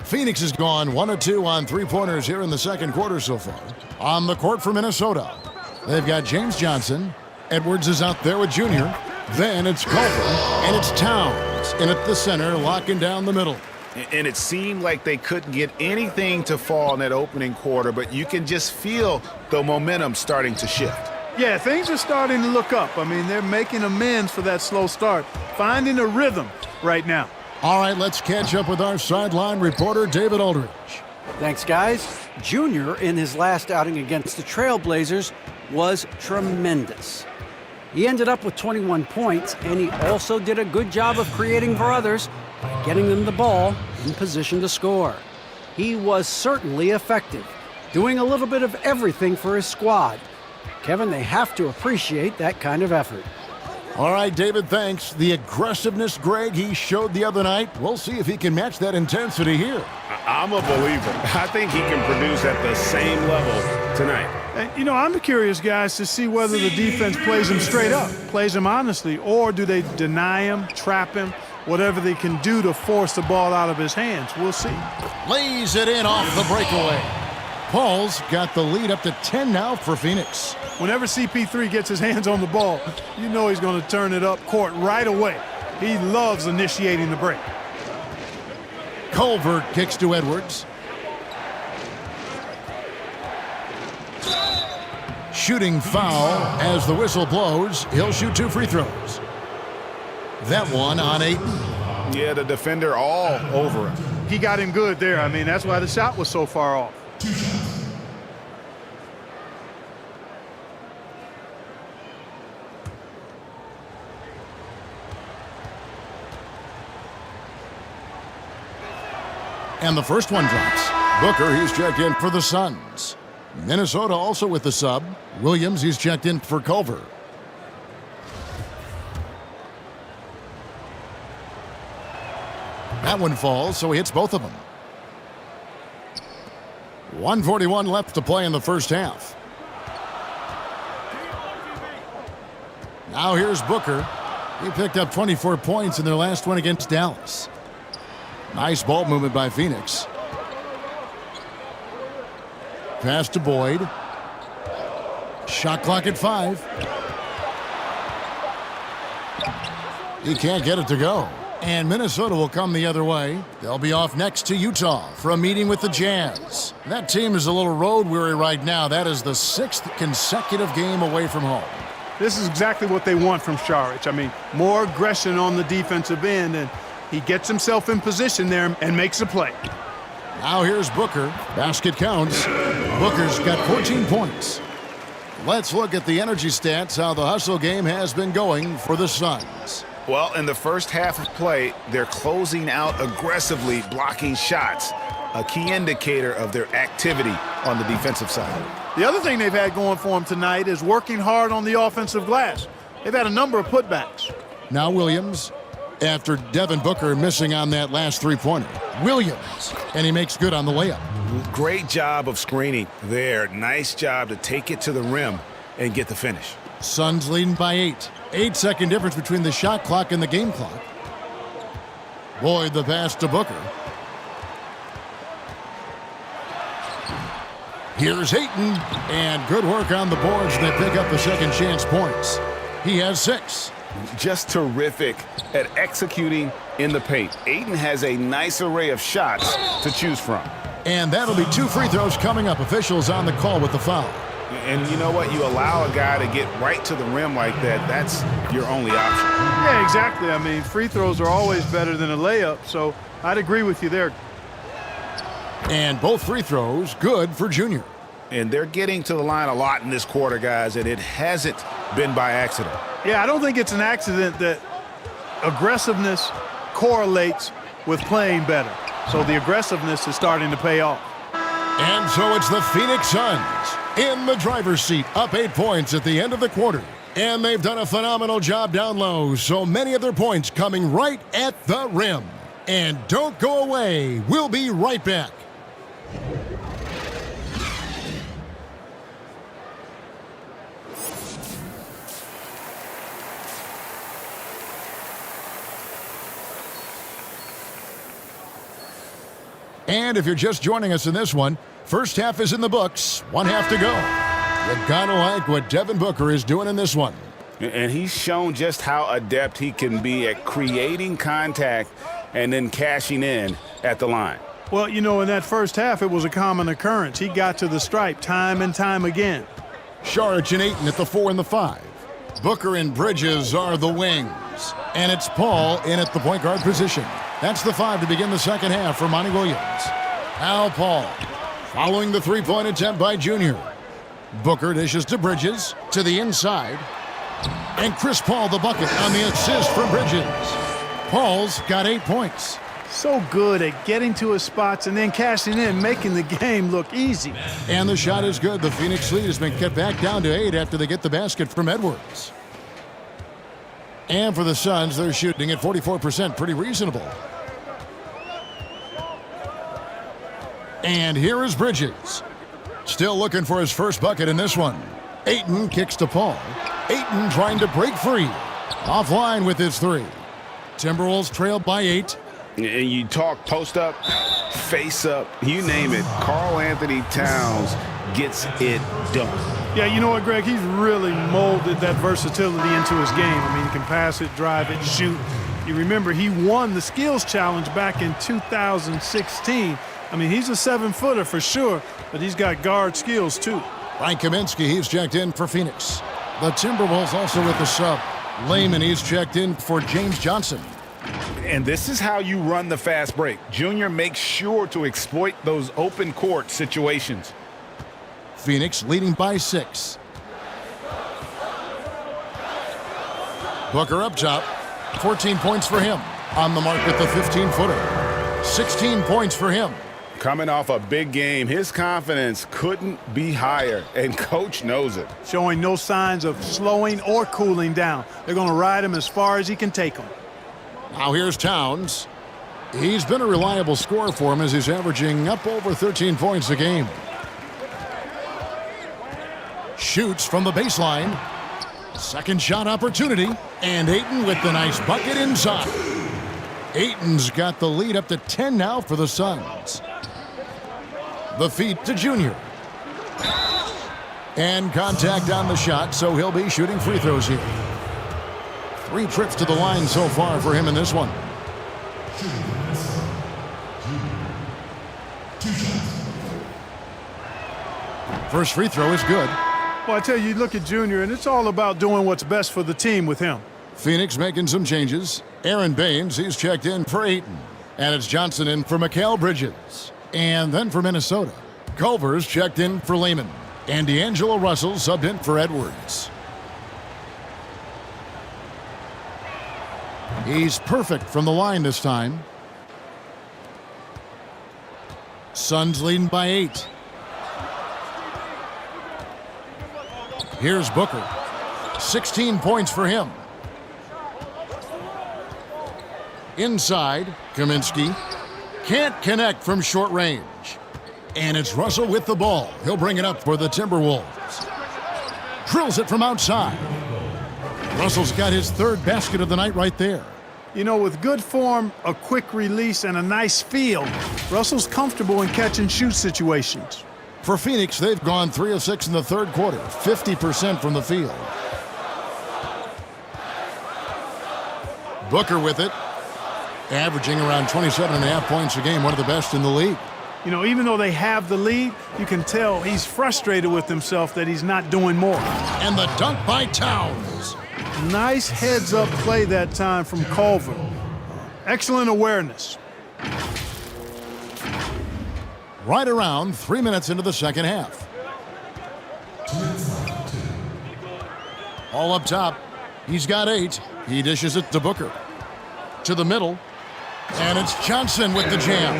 Phoenix has gone 1 of 2 on three-pointers here in the second quarter so far. On the court for Minnesota, they've got James Johnson. Edwards is out there with Junior. Then it's Culver, and it's Towns in at the center, locking down the middle. And it seemed like they couldn't get anything to fall in that opening quarter, but you can just feel the momentum starting to shift. Yeah, things are starting to look up. I mean, they're making amends for that slow start, finding a rhythm right now. All right, let's catch up with our sideline reporter, David Aldridge. Thanks, guys. Junior, in his last outing against the Trailblazers, was tremendous. He ended up with 21 points, and he also did a good job of creating for others by getting them the ball in position to score. He was certainly effective, doing a little bit of everything for his squad. Kevin, they have to appreciate that kind of effort. All right, David, thanks. The aggressiveness, Greg, he showed the other night. We'll see if he can match that intensity here. I'm a believer. I think he can produce at the same level tonight. And, you know, I'm curious, guys, to see whether the defense plays him straight up, plays him honestly, or do they deny him, trap him, whatever they can do to force the ball out of his hands. We'll see. Lays it in off the breakaway. Paul's got the lead up to 10 now for Phoenix. Whenever CP3 gets his hands on the ball, you know he's going to turn it up court right away. He loves initiating the break. Culver kicks to Edwards. Shooting foul as the whistle blows. He'll shoot 2 free throws. That one on Ayton. Yeah, the defender all over him. He got him good there. I mean, that's why the shot was so far off. And the first one drops. Booker, he's checked in for the Suns. Minnesota also with the sub. Williams, he's checked in for Culver. That one falls, so he hits both of them. 1:41 left to play in the first half. Now here's Booker. He picked up 24 points in their last one against Dallas. Nice ball movement by Phoenix. Pass to Boyd. Shot clock at 5. He can't get it to go. And Minnesota will come the other way. They'll be off next to Utah for a meeting with the Jazz. That team is a little road weary right now. That is the 6th consecutive game away from home. This is exactly what they want from Saric. I mean, more aggression on the defensive end, and he gets himself in position there and makes a play. Now here's Booker. Basket counts. Booker's got 14 points. Let's look at the energy stats, how the hustle game has been going for the Suns. Well, in the first half of play, they're closing out aggressively, blocking shots, a key indicator of their activity on the defensive side. The other thing they've had going for them tonight is working hard on the offensive glass. They've had a number of putbacks. Now Williams, after Devin Booker missing on that last three-pointer. Williams, and he makes good on the layup. Great job of screening there. Nice job to take it to the rim and get the finish. Suns leading by 8. 8-second difference between the shot clock and the game clock. Boyd the pass to Booker. Here's Ayton, and good work on the boards. They pick up the second chance points. He has 6. Just terrific at executing in the paint. Ayton has a nice array of shots to choose from. And that'll be 2 free throws coming up. Officials on the call with the foul. And you know what? You allow a guy to get right to the rim like that, that's your only option. Yeah, exactly. I mean, free throws are always better than a layup, so I'd agree with you there. And both free throws good for Junior. And they're getting to the line a lot in this quarter, guys, and it hasn't been by accident. Yeah, I don't think it's an accident that aggressiveness correlates with playing better. So the aggressiveness is starting to pay off. And so it's the Phoenix Suns in the driver's seat, up 8 points at the end of the quarter. And they've done a phenomenal job down low, so many of their points coming right at the rim. And don't go away. We'll be right back. And if you're just joining us in this one, first half is in the books, 1 half to go. You gotta like what Devin Booker is doing in this one. And he's shown just how adept he can be at creating contact and then cashing in at the line. Well, you know, in that first half, it was a common occurrence. He got to the stripe time and time again. Saric and Ayton at the 4 and the 5. Booker and Bridges are the wings. And it's Paul in at the point guard position. That's the 5 to begin the second half for Monty Williams. Al Paul following the three-point attempt by Junior. Booker dishes to Bridges to the inside. And Chris Paul the bucket on the assist from Bridges. Paul's got 8 points. So good at getting to his spots and then cashing in, making the game look easy. And the shot is good. The Phoenix lead has been cut back down to 8 after they get the basket from Edwards. And for the Suns, they're shooting at 44%, pretty reasonable. And here is Bridges. Still looking for his first bucket in this one. Ayton kicks to Paul. Ayton trying to break free. Offline with his 3. Timberwolves trail by 8. And you talk post up, face up, you name it. Karl Anthony Towns gets it done. Yeah, you know what, Greg? He's really molded that versatility into his game. I mean, he can pass it, drive it, shoot. You remember he won the skills challenge back in 2016. I mean, he's a 7-footer for sure, but he's got guard skills too. Frank Kaminsky, he's checked in for Phoenix. The Timberwolves also with the sub. Layman, he's checked in for James Johnson. And this is how you run the fast break. Junior makes sure to exploit those open court situations. Phoenix leading by 6. Booker up top. 14 points for him. On the mark with the 15-footer. 16 points for him. Coming off a big game, his confidence couldn't be higher, and Coach knows it. Showing no signs of slowing or cooling down. They're going to ride him as far as he can take him. Now here's Towns. He's been a reliable scorer for him as he's averaging up over 13 points a game. Shoots from the baseline. Second shot opportunity. And Ayton with the nice bucket inside. Ayton's got the lead up to 10 now for the Suns. The feed to Junior. And contact on the shot, so he'll be shooting free throws here. 3 trips to the line so far for him in this one. First free throw is good. Well, I tell you, look at Junior, and it's all about doing what's best for the team with him. Phoenix making some changes. Aaron Baines, he's checked in for Ayton. And it's Johnson in for Mikal Bridges. And then for Minnesota, Culver's checked in for Layman. And D'Angelo Russell subbed in for Edwards. He's perfect from the line this time. Suns leading by 8. Here's Booker. 16 points for him. Inside, Kaminsky. Can't connect from short range. And it's Russell with the ball. He'll bring it up for the Timberwolves. Drills it from outside. Russell's got his 3rd basket of the night right there. You know, with good form, a quick release, and a nice feel, Russell's comfortable in catch-and-shoot situations. For Phoenix, they've gone 3 of 6 in the third quarter, 50% from the field. Booker with it, averaging around 27.5 points a game, one of the best in the league. You know, even though they have the lead, you can tell he's frustrated with himself that he's not doing more. And the dunk by Towns. Nice heads-up play that time from Culver. Excellent awareness. Right around 3 minutes into the second half. All up top. He's got 8. He dishes it to Booker. To the middle. And it's Johnson with the jam.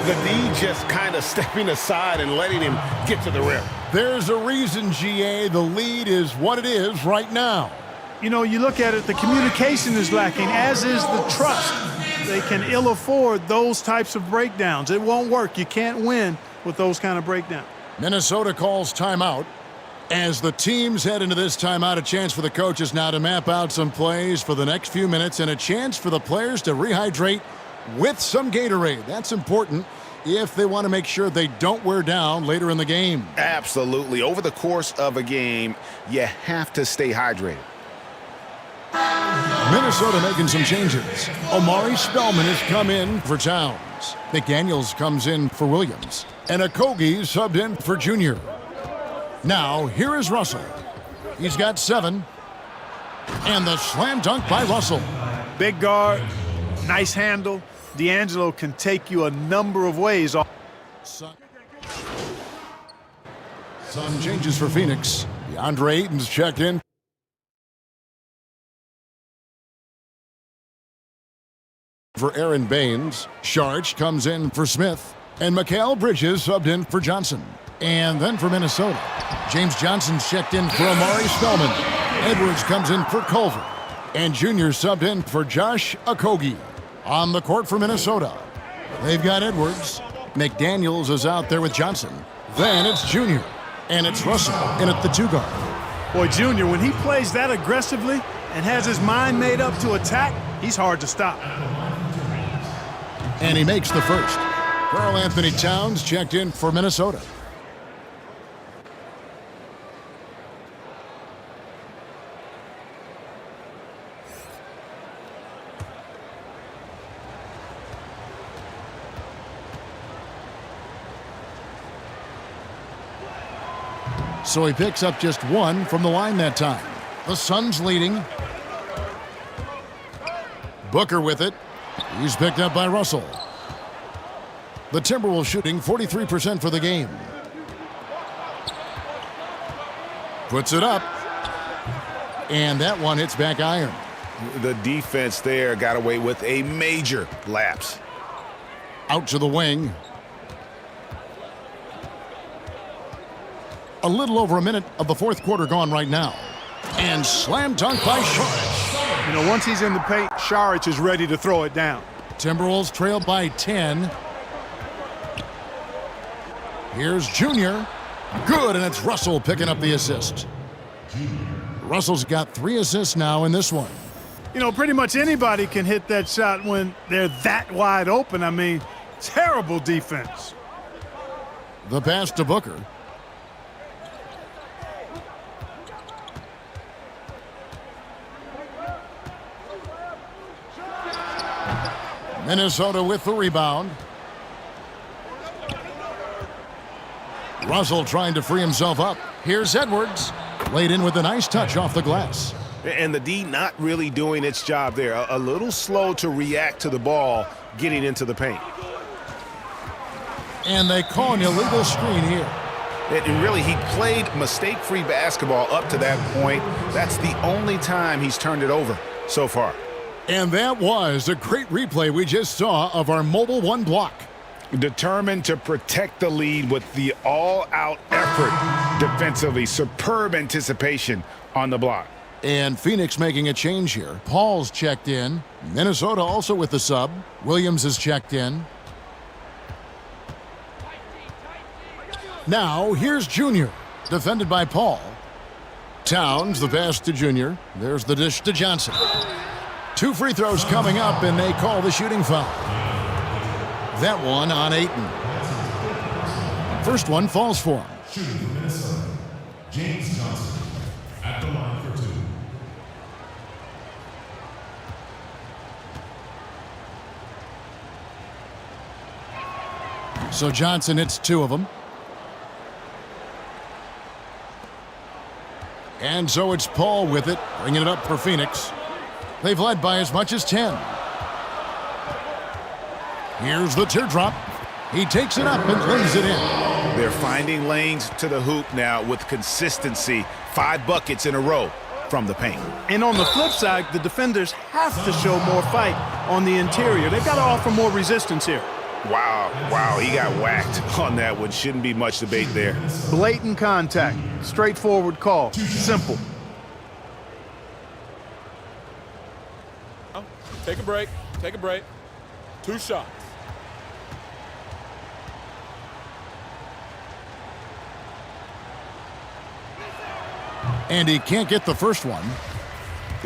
The D just kind of stepping aside and letting him get to the rim. There's a reason, GA, the lead is what it is right now. You know, you look at it, the communication is lacking, as is the trust. They can ill afford those types of breakdowns. It won't work. You can't win with those kind of breakdowns. Minnesota calls timeout. As the teams head into this timeout, a chance for the coaches now to map out some plays for the next few minutes and a chance for the players to rehydrate with some Gatorade. That's important if they want to make sure they don't wear down later in the game. Absolutely. Over the course of a game, you have to stay hydrated. Minnesota making some changes. Omari Spellman has come in for Towns. McDaniels comes in for Williams. And Okogie subbed in for Junior. Now, here is Russell. He's got 7. And the slam dunk by Russell. Big guard, nice handle. D'Angelo can take you a number of ways. Some changes for Phoenix. DeAndre Ayton's checked in for Aaron Baines. Sharch comes in for Smith. And Mikal Bridges subbed in for Johnson. And then for Minnesota, James Johnson's checked in for Omari Spellman. Edwards comes in for Culver. And Junior subbed in for Josh Okogie. On the court for Minnesota, they've got Edwards. McDaniels is out there with Johnson. Then it's Junior. And it's Russell in at the 2 guard. Boy, Junior, when he plays that aggressively and has his mind made up to attack, he's hard to stop. And he makes the first. Karl Anthony Towns checked in for Minnesota. So he picks up just 1 from the line that time. The Suns leading. Booker with it. He's picked up by Russell. The Timberwolves shooting 43% for the game. Puts it up. And that one hits back iron. The defense there got away with a major lapse. Out to the wing. A little over a minute of the 4th quarter gone right now. And slam dunk by Sharch. You know, once he's in the paint, Sharch is ready to throw it down. Timberwolves trail by 10. Here's Junior. Good, and it's Russell picking up the assist. Russell's got 3 assists now in this one. You know, pretty much anybody can hit that shot when they're that wide open. I mean, terrible defense. The pass to Booker. Minnesota with the rebound. Russell trying to free himself up. Here's Edwards. Laid in with a nice touch off the glass. And the D not really doing its job there. A little slow to react to the ball getting into the paint. And they call an illegal screen here. And really, he played mistake-free basketball up to that point. That's the only time he's turned it over so far. And that was a great replay we just saw of our mobile 1 block. Determined to protect the lead with the all-out effort defensively. Superb anticipation on the block. And Phoenix making a change here. Paul's checked in. Minnesota also with the sub. Williams is checked in. Now here's Junior. Defended by Paul. Towns, the pass to Junior. There's the dish to Johnson. 2 free throws coming up, and they call the shooting foul. That one on Ayton. First one falls for him. Shooting for Minnesota, James Johnson at the line for 2. So Johnson hits 2 of them. And so it's Paul with it, bringing it up for Phoenix. They've led by as much as 10. Here's the teardrop. He takes it up and lays it in. They're finding lanes to the hoop now with consistency. 5 buckets in a row from the paint. And on the flip side, the defenders have to show more fight on the interior. They've got to offer more resistance here. Wow, he got whacked on that one. Shouldn't be much debate there. Blatant contact, straightforward call, simple. Take a break. 2 shots. And he can't get the first one.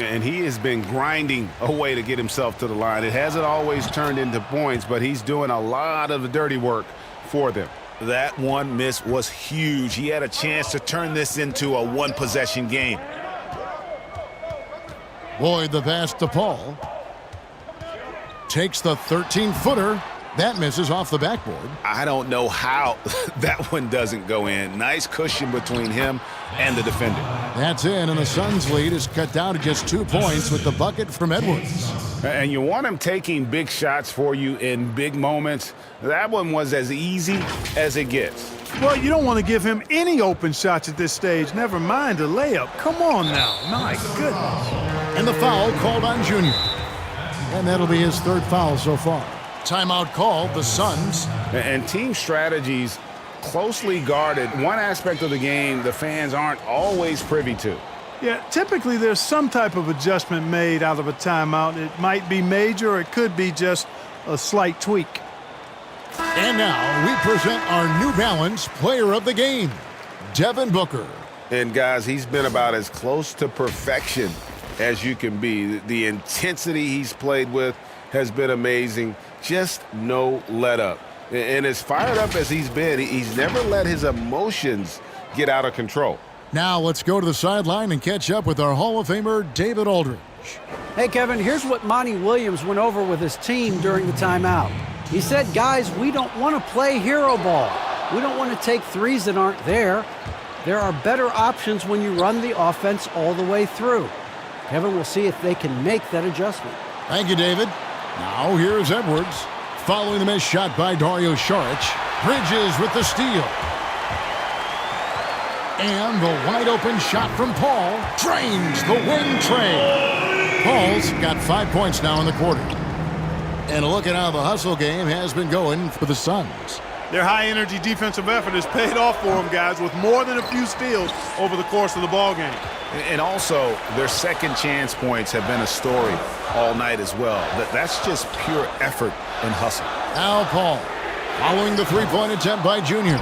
And he has been grinding away to get himself to the line. It hasn't always turned into points, but he's doing a lot of the dirty work for them. That one miss was huge. He had a chance to turn this into a one-possession game. Boyd the pass to Paul. Takes the 13-footer. That misses off the backboard. I don't know how that one doesn't go in. Nice cushion between him and the defender. That's in, and the Suns' lead is cut down to just 2 points with the bucket from Edwards. And you want him taking big shots for you in big moments. That one was as easy as it gets. Well, you don't want to give him any open shots at this stage, never mind a layup. Come on now. My goodness. And the foul called on Junior. And that'll be his 3rd foul so far. Timeout called, the Suns. And team strategies closely guarded. One aspect of the game the fans aren't always privy to. Yeah, typically there's some type of adjustment made out of a timeout. It might be major, or it could be just a slight tweak. And now we present our New Balance Player of the Game, Devin Booker. And guys, he's been about as close to perfection as you can be. The intensity he's played with has been amazing. Just no let up. And as fired up as he's been, he's never let his emotions get out of control. Now let's go to the sideline and catch up with our Hall of Famer, David Aldridge. Hey, Kevin, here's what Monty Williams went over with his team during the timeout. He said, guys, we don't want to play hero ball. We don't want to take threes that aren't there. There are better options when you run the offense all the way through. Kevin, we'll see if they can make that adjustment. Thank you, David. Now here's Edwards. Following the missed shot by Dario Saric. Bridges with the steal. And the wide-open shot from Paul drains the wing train. Paul's got 5 points now in the quarter. And a look at how the hustle game has been going for the Suns. Their high-energy defensive effort has paid off for them, guys, with more than a few steals over the course of the ballgame. And also, their second chance points have been a story all night as well. That's just pure effort and hustle. Now Paul, following the three-point attempt by Junior.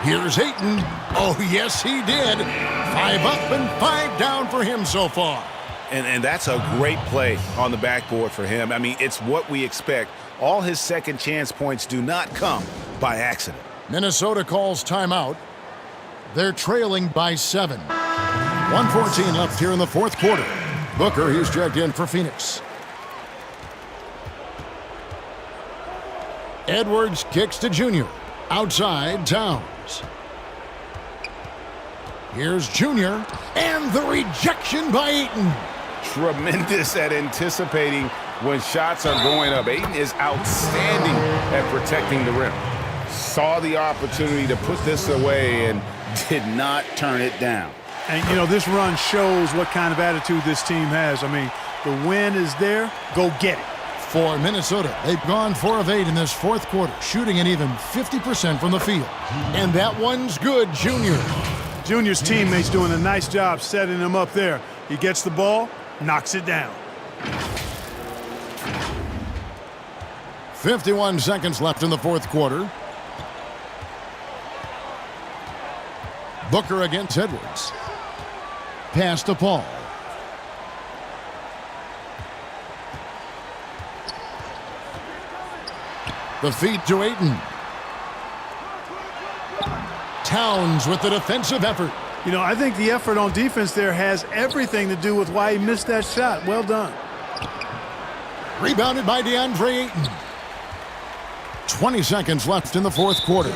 Here's Ayton. Oh, yes, he did. 5 up and 5 down for him so far. And that's a great play on the backboard for him. I mean, it's what we expect. All his second chance points do not come by accident. Minnesota calls timeout. They're trailing by 7. 1:14 left here in the 4th quarter. Booker, he's checked in for Phoenix. Edwards kicks to Junior. Outside, Towns. Here's Junior. And the rejection by Ayton. Tremendous at anticipating when shots are going up. Ayton is outstanding at protecting the rim. Saw the opportunity to put this away and did not turn it down. And, you know, this run shows what kind of attitude this team has. I mean, the win is there. Go get it. For Minnesota, they've gone 4 of 8 in this 4th quarter, shooting an even 50% from the field. And that one's good, Junior. Junior's teammates doing a nice job setting him up there. He gets the ball, knocks it down. 51 seconds left in the 4th quarter. Booker against Edwards. Pass to Paul. The feed to Ayton. Towns with the defensive effort. You know, I think the effort on defense there has everything to do with why he missed that shot. Well done. Rebounded by DeAndre Ayton. 20 seconds left in the 4th quarter.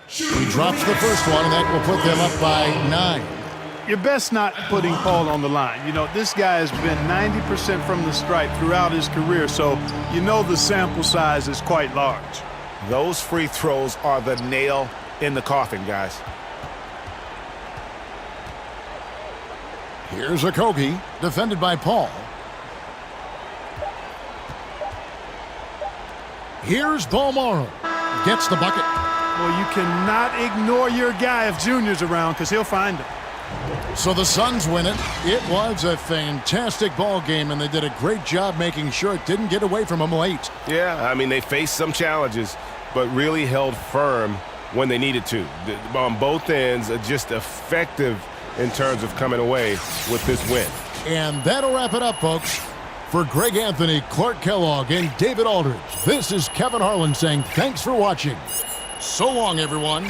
He drops the first one, and that will put them up by 9. You're best not putting Paul on the line. You know, this guy has been 90% from the stripe throughout his career, so you know the sample size is quite large. Those free throws are the nail in the coffin, guys. Here's Okogie, defended by Paul. Here's Balmoro. Gets the bucket. Well, you cannot ignore your guy if Junior's around, because he'll find him. So the Suns win it. It was a fantastic ball game, and they did a great job making sure it didn't get away from them late. Yeah, I mean, they faced some challenges, but really held firm when they needed to. On both ends, just effective in terms of coming away with this win. And that'll wrap it up, folks. For Greg Anthony, Clark Kellogg, and David Aldridge, this is Kevin Harlan saying thanks for watching. So long, everyone.